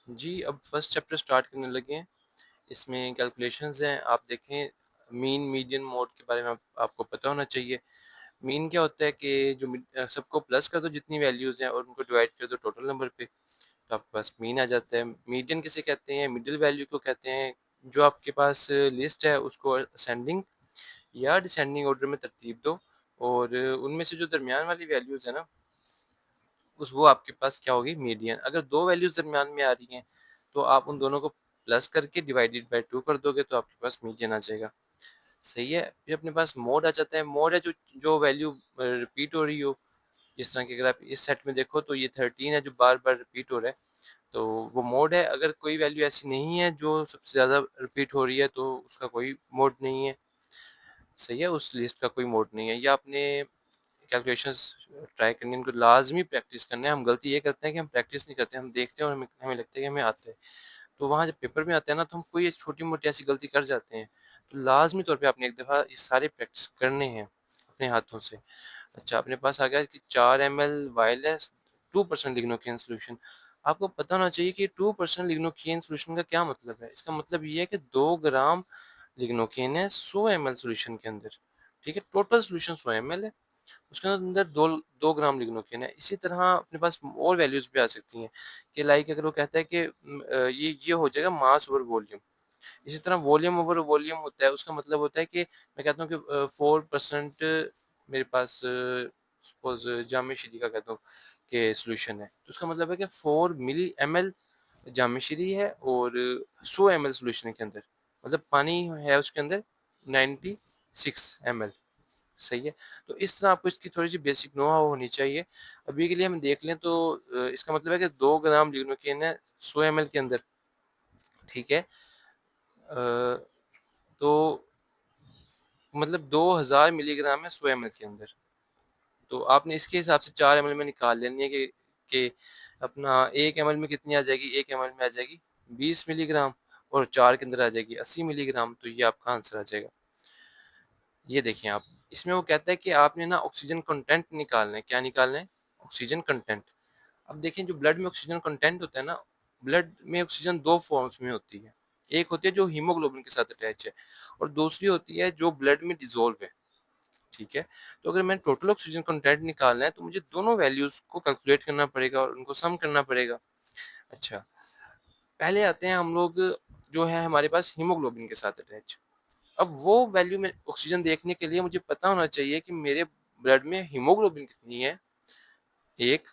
जी, अब first chapter start करने लगे हैं। इसमें कैलकुलेशंस हैं। आप देखें मीन, मीडियन, मोड के बारे में आपको पता होना चाहिए। मीन क्या होता है कि जो सबको प्लस कर दो जितनी वैल्यूज़ हैं और उनको डिवाइड कर दो टोटल नंबर पे, तो आपके पास मीन आ जाता है। मीडियन किसे कहते हैं? मिडल वैल्यू को कहते हैं। जो आपके पास लिस्ट है उसको असेंडिंग या डिसेंडिंग ऑर्डर में तरतीब दो और उनमें से जो दरमियान वाली वैल्यूज़ है ना उस वो आपके पास क्या होगी? मीडियन। अगर 2 वैल्यूज़ दरमियान में आ रही हैं, तो आप उन दोनों को प्लस करके डिवाइडेड बाय 2 कर दोगे तो आपके पास मीडियन आ जाएगा। सही है? फिर अपने पास मोड आ जाता है। मोड है जो जो वैल्यू रिपीट हो रही हो। जिस तरह की अगर आप इस सेट में देखो तो ये 13 है जो बार-बार रिपीट हो रहा है, तो वो मोड है। अगर कोई वैल्यू ऐसी नहीं है जो सबसे ज़्यादा रिपीट हो रही है तो उसका कोई मोड नहीं है। सही है? उस लिस्ट का कोई मोड नहीं है। या आपने कैलकुलेशंस ट्राई करनी है, उनको लाज़मी प्रैक्टिस करना है। हम गलती ये करते हैं कि हम प्रैक्टिस नहीं करते, हम देखते हैं और हमें हमें लगता है कि हमें आता है। तो वहाँ जब पेपर में आता है ना, तो हम कोई एक छोटी-मोटी ऐसी गलती कर जाते हैं। तो लाज़मी तौर पे आपने एक दफ़ा ये सारे प्रैक्टिस करने हैं अपने हाथों से। अच्छा, अपने पास आ गया कि 4 एमएल वायरलेस 2% लिग्नोकेन सॉल्यूशन। आपको पता होना चाहिए कि 2% लिग्नोकेन सॉल्यूशन का क्या मतलब है? इसका मतलब ये है कि 2 ग्राम लिग्नोकेन है 100 एमएल सॉल्यूशन के अंदर। ठीक है? टोटल सॉल्यूशन 100 एमएल है। उसके अंदर 2 ग्राम लिग्नोकेन है। इसी तरह अपने पास और वैल्यूज़ भी आ सकती हैं कि लाइक अगर वो कहता है कि ये हो जाएगा मास ओवर वॉल्यूम। इसी तरह वॉल्यूम ओवर वॉल्यूम होता है, उसका मतलब होता है कि मैं कहता हूँ कि 4% मेरे पास सपोज़ जामे श्री का कहता हूँ कि सॉल्यूशन है। तो उसका मतलब है कि 4 मिली एमएल जामे श्री है और 100 एमएल सॉल्यूशन के अंदर, मतलब पानी है उसके अंदर 96 एमएल। सही है? तो इस तरह आपको इसकी थोड़ी-सी बेसिक नो-हाउ होनी चाहिए। अभी के लिए हम देख लें तो इसका मतलब है कि 2 ग्राम लिग्नोकेन है 100 एमएल के अंदर, ठीक है? तो मतलब 2000 मिलीग्राम है 100 एमएल के अंदर। तो आपने इसके हिसाब से 4 एमएल में निकाल लेनी है कि अपना 1 एमएल में कितनी आ जाएगी? 1 एमएल में आ जाएगी 20 मिलीग्राम और 4 के अंदर आ जाएगी 80 मिलीग्राम, तो ये आपका आंसर आ जाएगा। ये देखिए आप, इसमें वो कहता है कि आपने ना ऑक्सीजन कंटेंट निकालना है। क्या निकालना है? Oxygen content. अब देखिए जो ब्लड में ऑक्सीजन कंटेंट होता है ना, ब्लड में ऑक्सीजन 2 फॉर्म्स में होती है। एक होती है जो हीमोग्लोबिन के साथ अटैच है और दूसरी होती है जो ब्लड में डिसॉल्व है, ठीक है? तो अगर मैं टोटल ऑक्सीजन कंटेंट निकालना है तो मुझे दोनों वैल्यूज़ को कैलकुलेट करना पड़ेगा और उनको सम करना पड़ेगा। अच्छा, पहले आते हैं हम लोग जो है हमारे पास हीमोग्लोबिन के साथ अटैच। अब वो वैल्यू में ऑक्सीजन देखने के लिए मुझे पता होना चाहिए कि मेरे ब्लड में हीमोग्लोबिन कितनी है, एक,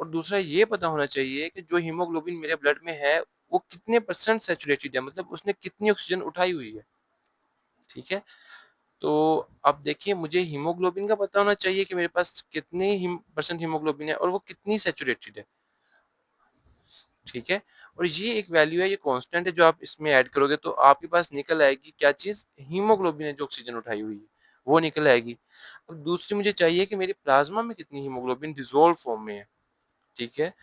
और दूसरा ये पता होना चाहिए कि जो हीमोग्लोबिन मेरे ब्लड में है, वो कितने परसेंट सैचुरेटेड है, मतलब उसने कितनी ऑक्सीजन उठाई हुई है, ठीक है? तो अब देखिए मुझे हीमोग्लोबिन का पता होना चाहिए कि मेरे पास कितने परसेंट हीमोग्लोबिन है और वो कितनी सैचुरेटेड है, ठीक है? और ये एक वैल्यू है, ये कांस्टेंट है, जो आप इसमें ऐड करोगे तो आपके पास निकल आएगी क्या चीज़? हीमोग्लोबिन है जो ऑक्सीजन उठाई हुई है, वो निकल आएगी। अब दूसरी मुझे चाहिए कि मेरी प्लाज़्मा में कितनी हीमोग्लोबिन डिसॉल्व फॉर्म में है, ठीक है?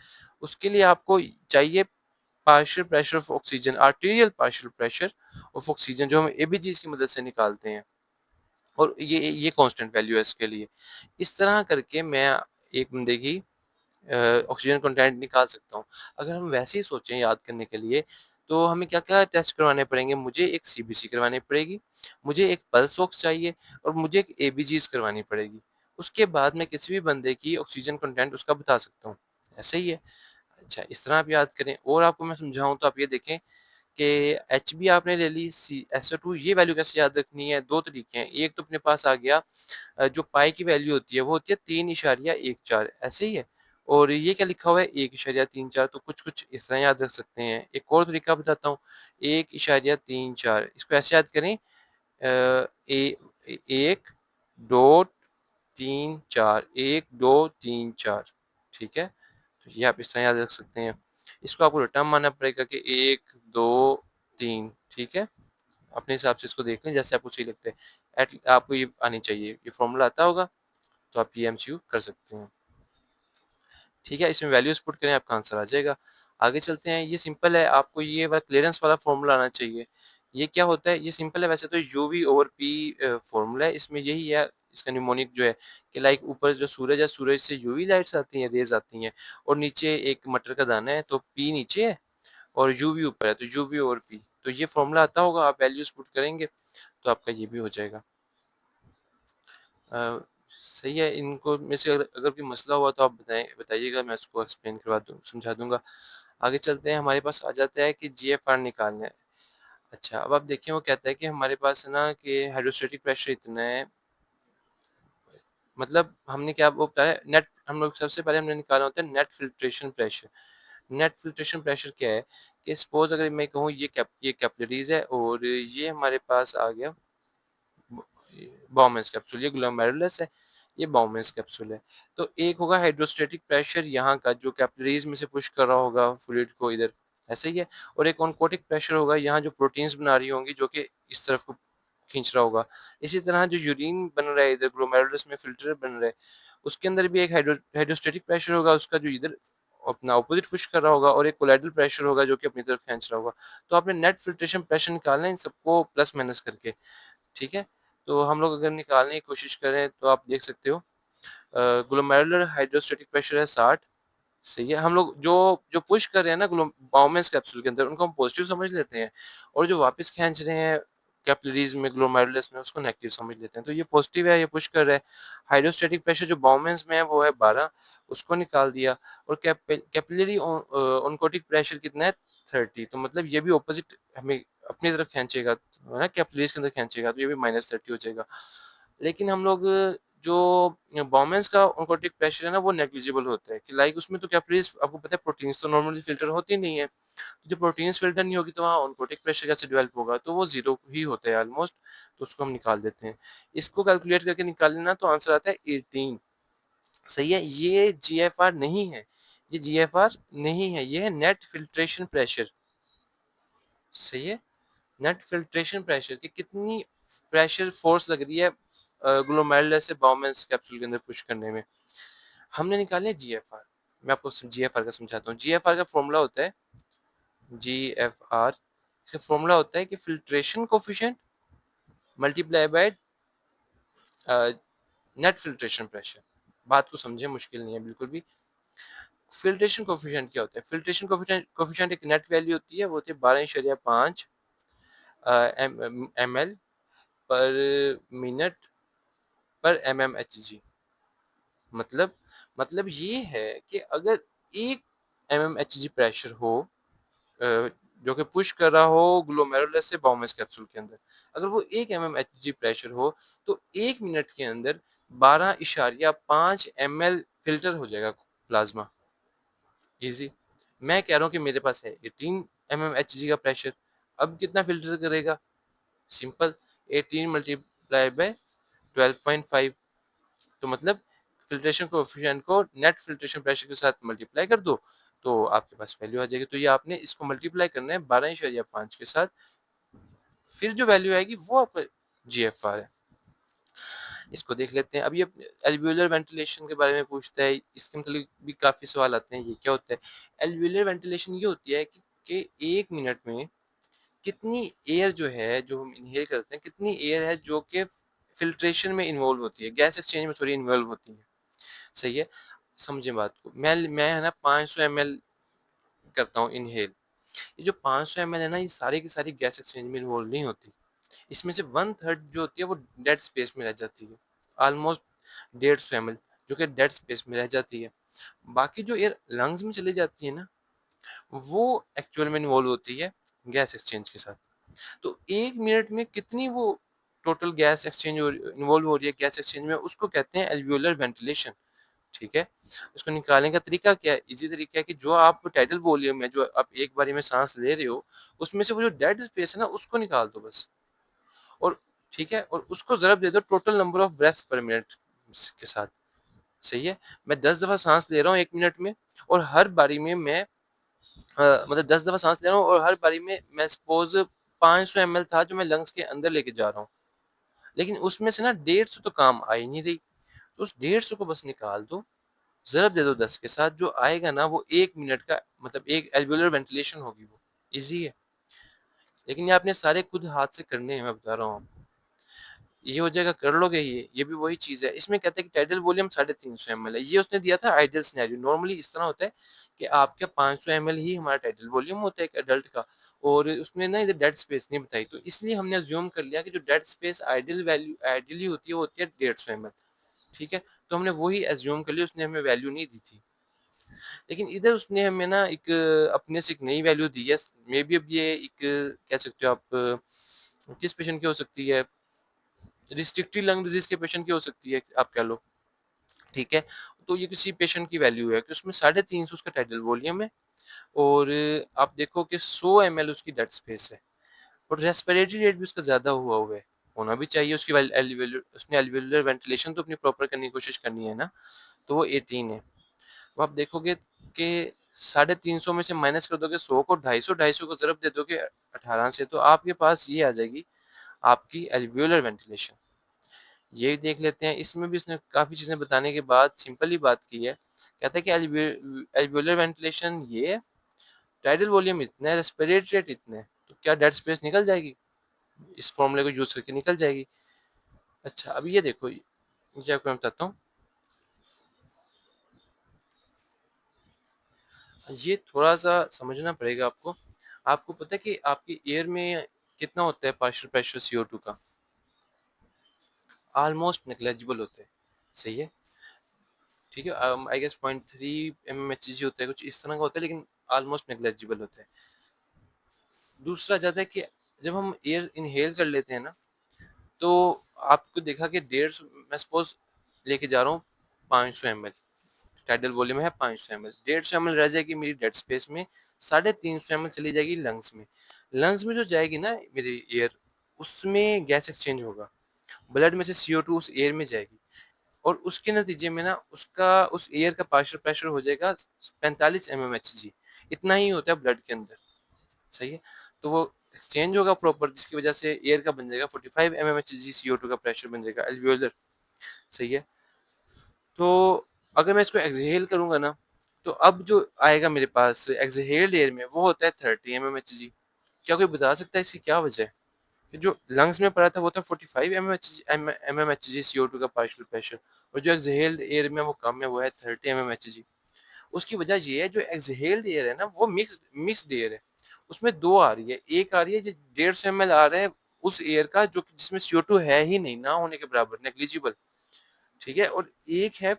उसके लिए आपको चाहिए partial pressure of oxygen, arterial partial pressure of oxygen, जो हम एबीजीज़ की मदद से निकालते हैं, और ये कांस्टेंट वैल्यू है इसके लिए। इस तरह करके मैं एक बंदे की ऑक्सीजन कंटेंट निकाल सकता हूँ। अगर हम वैसे ही सोचें याद करने के लिए, तो हमें क्या-क्या टेस्ट करवाने पड़ेंगे? मुझे एक सीबीसी करवानी पड़ेगी, मुझे एक पल्स ऑक्स चाहिए और मुझे एक एबीजीज़ करवानी पड़ेगी। उसके बाद मैं किसी भी बंदे की ऑक्सीजन कंटेंट उसका बता सकता हूँ। ऐसा ही है? अच्छा, इस तरह आप याद करें। और आपको मैं समझाऊँ तो आप ये देखें कि एचबी आपने ले ली, सी एसओ2 ये वैल्यू कैसे याद रखनी है? 2 तरीके हैं। एक तो अपने पास आ गया जो पाई की वैल्यू होती है वो होती है 3.14, ऐसे ही है? और ये क्या लिखा हुआ है 1.34, तो कुछ-कुछ इस तरह याद रख सकते हैं। एक और तरीका बताता हूँ, 1.34, इसको ऐसे याद करें, ए 1.34, 1, 2, 3, 4, ठीक है? तो ये आप इस तरह याद रख सकते हैं। इसको आपको रटा मारना पड़ेगा कि 1, 2, 3, ठीक है? अपने हिसाब से इसको देख लें जैसे आपको सही लगता है। आपको ये आनी चाहिए, ये फ़ॉर्मूला आता होगा तो आप ये एमसीक्यू कर सकते हैं। ठीक है? इसमें वैल्यूज़ पुट करें, आपका आंसर आ जाएगा। आगे चलते हैं, ये सिंपल है, आपको ये वाला क्लीयरेंस वाला फ़ॉर्मूला आना चाहिए। ये क्या होता है? ये सिंपल है वैसे तो, यूवी ओवर पी फ़ॉर्मूला है, इसमें यही है इसका निमोनिक जो है कि लाइक ऊपर जो सूरज है, सूरज से यूवी लाइट्स आती हैं, रेज़ आती हैं, और नीचे एक मटर का दाना है, तो पी नीचे है और यू भी ऊपर है, तो यू वी और पी, तो ये फॉर्मूला आता होगा, आप वैल्यूज पुट करेंगे तो आपका ये भी हो जाएगा। सही है, इनको में से अगर कोई मसला हुआ तो आप बताइएगा, मैं उसको एक्सप्लेन करवा दूँ, समझा दूंगा। आगे चलते हैं, हमारे पास आ जाता है कि जीएफआर निकालना है। अच्छा, अब आप देखिए, वो कहता है कि हमारे पास है ना कि हाइड्रोस्टेटिक प्रेशर इतना है, मतलब हमने क्या वो बताया, नेट हम लोग सबसे पहले हमने निकाला होता है net filtration pressure. Net filtration pressure क्या है कि सपोज अगर मैं कहूँ ये कैपिलरीज है और ये हमारे पास आ गया बाउमेंस कैप्सूल, ये ग्लोमेरुलस है, ये बाउमेंस कैप्सूल है। तो एक होगा हाइड्रोस्टेटिक प्रेशर यहाँ का, जो कैपिलरीज में से पुश कर रहा होगा फ्लूइड को इधर, ऐसे ही है। और एक ऑनकोटिक प्रेशर होगा यहाँ, जो प्रोटीन्स बना रही होंगी जो कि इस तरफ को खींच रहा होगा। इसी तरह जो यूरिन बन रहा है इधर ग्लोमेरुलस में, फिल्टर बन रहा है, उसके अंदर भी एक हाइड्रोस्टेटिक प्रेशर होगा उसका, जो इधर अपना ऑपोजिट पुश कर रहा होगा, और एक कोलाइडल प्रेशर होगा जो कि अपनी तरफ खींच रहा होगा। तो आपने नेट फिल्ट्रेशन प्रेशर निकालना है इन सबको प्लस माइनस करके, ठीक है। तो हम लोग अगर निकालने की कोशिश करें तो आप देख सकते हो ग्लोमेरुलर हाइड्रोस्टेटिक प्रेशर है 60, सही है। हम लोग जो जो पुश कर रहे हैं ना बाउमेंस कैप्सूल के अंदर, उनको हम पॉजिटिव समझ लेते हैं, और जो वापस खींच रहे हैं कैपिलरीज में ग्लोमेरुलस में, उसको नेगेटिव समझ लेते हैं। तो ये पॉजिटिव है, ये पुश कर रहा है। हाइड्रोस्टेटिक प्रेशर जो बाउमेंस में है वो है 12, उसको निकाल दिया। और कैपिलरी ऑनकोटिक प्रेशर कितना है 30, तो मतलब ये भी ऑपोजिट हमें अपनी तरफ खींचेगा, है ना, कैपिलरीज के अंदर खींचेगा, तो ये भी -30 हो जाएगा। लेकिन हम लोग जो बाउमेंस का ऑन्कोटिक प्रेशर है ना, वो नेग्लिजिबल होता है, कि लाइक उसमें तो कैपिलरीज आपको पता है प्रोटीन्स तो नॉर्मली फिल्टर होती नहीं है, तो जो प्रोटीन्स फिल्टर नहीं होगी तो वहाँ ऑन्कोटिक प्रेशर कैसे डेवलप होगा, तो वो जीरो ही होता है ऑलमोस्ट। तो उसको हम निकाल देते हैं। इसको कैलकुलेट करके निकाल लेना तो आंसर आता है 18, सही है। ये जीएफआर नहीं है, ये जीएफआर नहीं है, ये है नेट फिल्ट्रेशन प्रेशर, सही है। नेट फिल्ट्रेशन प्रेशर की कितनी प्रेशर फोर्स लग रही है ग्लोमेरुलस से बाउमेंस कैप्सूल के अंदर पुश करने में, हमने निकाले जीएफआर। मैं आपको जीएफआर का समझाता हूँ। जीएफआर का फॉर्मूला होता है जीएफआर, इसका फॉर्मूला होता है कि filtration coefficient multiply by net filtration pressure. बात को समझे, मुश्किल नहीं है बिल्कुल भी। फिल्ट्रेशन कोफिशिएंट क्या होता है? फिल्ट्रेशन कोफिशिएंट एक नेट वैल्यू होती है, वो होती है 12.5 ml पर मिनट पर mmHg। मतलब ये है कि अगर 1 mmHg प्रेशर हो, जो कि पुश कर रहा हो ग्लोमेरुलस से बाउमेंस कैप्सूल के अंदर, अगर वो 1 mmHg प्रेशर हो, तो 1 मिनट के अंदर 12.5 ml फिल्टर हो जाएगा प्लाज्मा, इजी। मैं कह रहा हूँ कि मेरे पास है 18 mmHg का प्रेशर, अब कितना फिल्टर करेगा? सिंपल, 18 मल्टीप्लाई बाय 12.5, तो मतलब फिल्ट्रेशन कोएफिशिएंट को नेट फिल्ट्रेशन प्रेशर के साथ मल्टीप्लाई कर दो, तो आपके पास वैल्यू आ जाएगी। तो ये आपने इसको मल्टीप्लाई करना है 12.5 के साथ, फिर जो वैल्यू आएगी वो आपका जीएफआर है। इसको देख लेते हैं। अब ये एल्वियोलर वेंटिलेशन के बारे में पूछता है, इसके मतलब भी काफी सवाल आते हैं, ये क्या होता है? एल्वियोलर वेंटिलेशन ये होती है कि 1 मिनट में कितनी एयर जो है, जो हम इनहेल करते हैं, कितनी एयर है जो कि फिल्ट्रेशन में इन्वॉल्व होती है, गैस एक्सचेंज में सॉरी इन्वॉल्व होती है, सही है। समझे बात को। मैं है ना 500 ml करता हूँ इनहेल। ये जो 500 ml है ना, ये सारी की सारी गैस एक्सचेंज में इन्वॉल्व नहीं होती। इसमें से 1/3 जो होती है वो डेड स्पेस में रह जाती है, ऑलमोस्ट 150 ml, जो कि डेड स्पेस में रह जाती है। बाकी जो एयर लंग्स में चली जाती है ना, वो एक्चुअल में इन्वॉल्व होती है गैस एक्सचेंज के साथ। तो 1 मिनट में कितनी वो टोटल गैस एक्सचेंज इन्वॉल्व हो रही है गैस एक्सचेंज में, उसको कहते हैं एल्वियोलर वेंटिलेशन, ठीक है। उसको निकालने का तरीका क्या है? इजी तरीका है कि जो आप टाइटल वॉल्यूम है, जो आप एक बारी में सांस ले रहे हो, उसमें से वो जो डेड स्पेस है ना, उसको निकाल दो बस। और ठीक है, और उसको ज़रब दे दो टोटल नंबर ऑफ ब्रेथ्स पर मिनट के साथ, सही है। मैं 10 दफ़ा सांस ले रहा हूँ 1 मिनट में, और हर बारी में मैं मतलब 10 दफ़ा सांस ले रहा हूँ, और हर बारी में मैं सपोज 500 ml था जो मैं लंग्स के अंदर लेके जा रहा हूँ, लेकिन उसमें से ना 150 तो काम आ ही नहीं रही, तो उस 150 को बस निकाल दो, ज़रब दे दो 10 के साथ, जो आएगा ना वो 1 मिनट का, मतलब एक एल्वियोलर वेंटिलेशन होगी वो। ईज़ी है, लेकिन ये आपने सारे खुद हाथ से करने हैं, मैं बता रहा हूँ आपको। ये हो जाएगा, कर लोगे ये भी वही चीज़ है। इसमें कहते हैं कि टाइडल वॉल्यूम 350 ml है। ये उसने दिया था आइडियल सिनेरियो। नॉर्मली इस तरह होता है कि आपका 500 ml ही हमारा टाइडल वॉल्यूम होता है एक एडल्ट का, और उसमें ना इधर डेड स्पेस नहीं बताई, तो इसलिए हमने अज्यूम कर लिया कि जो डेड स्पेस आइडियली होती है वो होती है 150 ml। ठीक है, तो हमने वही अज्यूम कर लिया, उसने हमें वैल्यू नहीं दी थी। लेकिन इधर उसने हमें ना एक अपने से एक नई वैल्यू दी है। मे बी अब ये एक कह सकते हो आप किस पेशेंट की हो सकती है, रिस्ट्रिक्टिव लंग डिजीज के पेशेंट की हो सकती है, आप कह लो। ठीक है, तो ये किसी पेशेंट की वैल्यू है कि उसमें 350 उसका टाइडल वॉल्यूम है, और आप देखो कि 100 ml उसकी डेड स्पेस है, और रेस्पिरेटरी रेट भी उसका ज़्यादा हुआ है। होना भी चाहिए, उसकी उसने एल्वियोलर वेंटिलेशन तो अपनी प्रॉपर करने की कोशिश करनी है ना, तो वो 18 है। तो आप देखोगे कि 350 में से माइनस कर दोगे 100 को, 250 को ज़रब दे दोगे 18 से, तो आपके पास ये आ जाएगी आपकी एल्वियोलर वेंटिलेशन। ये देख लेते हैं, इसमें भी उसने काफ़ी चीज़ें बताने के बाद सिंपल ही बात की है। कहता है कि एल्वियोलर वेंटिलेशन ये है, टाइडल वॉल्यूम इतना है, रेस्पिरेटरी रेट इतना है, तो क्या डेड स्पेस निकल जाएगी? इस फॉर्मूले को यूज़ करके निकल जाएगी। अच्छा, अब ये देखो, ये आपको मैं बताता हूँ। ये थोड़ा-सा समझना पड़ेगा आपको। आपको पता है कि आपकी एयर में कितना होता है पार्शियल प्रेशर CO2 का? ऑलमोस्ट नेग्लिजिबल होता है। सही है? ठीक है, आई गेस 0.3 mmHg होता है, कुछ इस तरह का होता है, लेकिन ऑलमोस्ट नेग्लिजिबल होता है। दूसरा ज़्यादा है कि जब हम एयर इनहेल कर लेते हैं ना, तो आपको देखा कि 150, मैं सपोज लेके जा रहा हूँ 500 ml, टाइडल वॉल्यूम है 500 ml, 150 ml रह जाएगी मेरी डेड स्पेस में, 350 ml चली जाएगी लंग्स में। लंग्स में जो जाएगी ना मेरी एयर, उसमें गैस एक्सचेंज होगा, ब्लड में से CO2 उस एयर में जाएगी, और उसके नतीजे में ना उसका उस एयर का पार्शियल प्रेशर हो जाएगा 45 mmHg। इतना ही होता है ब्लड के अंदर। सही है, तो वो एक्सचेंज होगा प्रॉपर, जिसकी वजह से एयर का बन जाएगा 45 mmHg, CO2 का प्रेशर बन जाएगा एल्वियोलर। सही है, तो अगर मैं इसको एक्सहेल करूंगा ना, तो अब जो आएगा मेरे पास एक्सहेल्ड एयर में वो होता है 30 mmHg। क्या कोई बता सकता है इसकी क्या वजह है? जो लंग्स में पड़ा था वो था 45 mmHg CO2 का पार्शियल प्रेशर, और जो एक्सहेल्ड एयर में वो कम है, वो है 30 mmHg। उसकी वजह ये है, जो एक्सहेल्ड एयर है ना वो मिक्स्ड एयर है। उसमें दो आ रही है, एक आ रही है जो 150 ml आ रहा है उस एयर का जो जिसमें CO2 है ही नहीं, ना होने के बराबर, नेग्लिजिबल। ठीक है, और एक है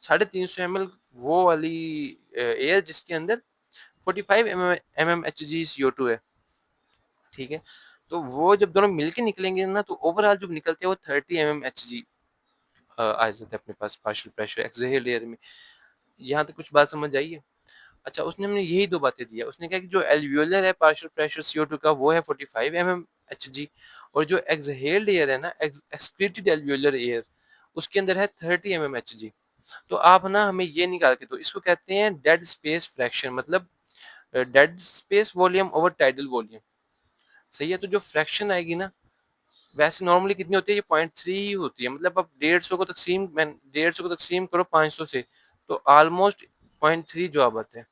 350 ml वो वाली एयर जिसके अंदर 45 mmHg CO2 है। ठीक है, तो वो जब दोनों मिलके निकलेंगे ना, तो ओवरऑल जो निकलते हैं वो 30 mmHg आ जाता है अपने पास पार्शियल प्रेशर एक्सहेल्ड एयर में। यहाँ तक कुछ बात समझ आई है? अच्छा, उसने हमें यही दो बातें दी है। उसने कहा कि जो एल्वियोलर है पार्शियल प्रेशर CO2 का वो है 45 mmHg, और जो एक्सहेल्ड एयर है ना, एक्सक्रीटेड एल्वियोलर एयर, उसके अंदर है 30 mmHg। तो आप ना हमें ये निकाल के दो, इसको कहते हैं डेड स्पेस फ्रैक्शन, मतलब dead space volume over tidal volume. सही है, तो जो फ्रैक्शन आएगी ना, वैसे नॉर्मली कितनी होती है, ये 0.3 ही होती है, मतलब अब 150 को तकसीम करो 500 से, तो ऑलमोस्ट 0.3 जवाब आता है,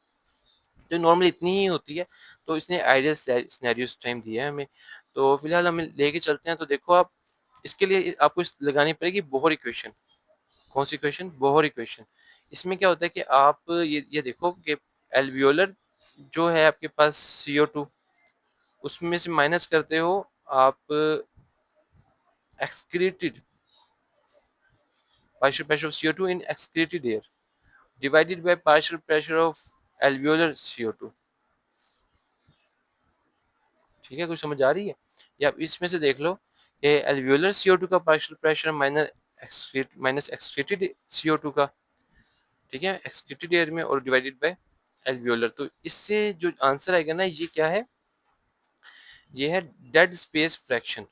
जो नॉर्मली इतनी ही होती है। तो इसने आइडियल सिनेरियो इस टाइम दिया है हमें। तो फिलहाल हम लेके चलते हैं, तो देखो आप, इसके लिए आपको लगानी पड़ेगी बोहर इक्वेशन। कौन सी इक्वेशन? Bohr equation. इसमें क्या होता है कि आप ये देखो कि एल्वियोलर जो है आपके पास CO2, उसमें से माइनस करते हो आप excreted partial pressure of CO2 in excreted air divided by partial pressure of alveolar CO2। ठीक है, कुछ समझ आ रही है? या आप इसमें से देख लो कि एल्वियोलर CO2 का partial pressure minus excreted CO2 का, ठीक है, एक्सक्रीटेड एयर में, और डिवाइडेड बाय एल्वियोलर। तो इससे जो आंसर आएगा ना, ये क्या है? ये है डेड स्पेस फ्रैक्शन।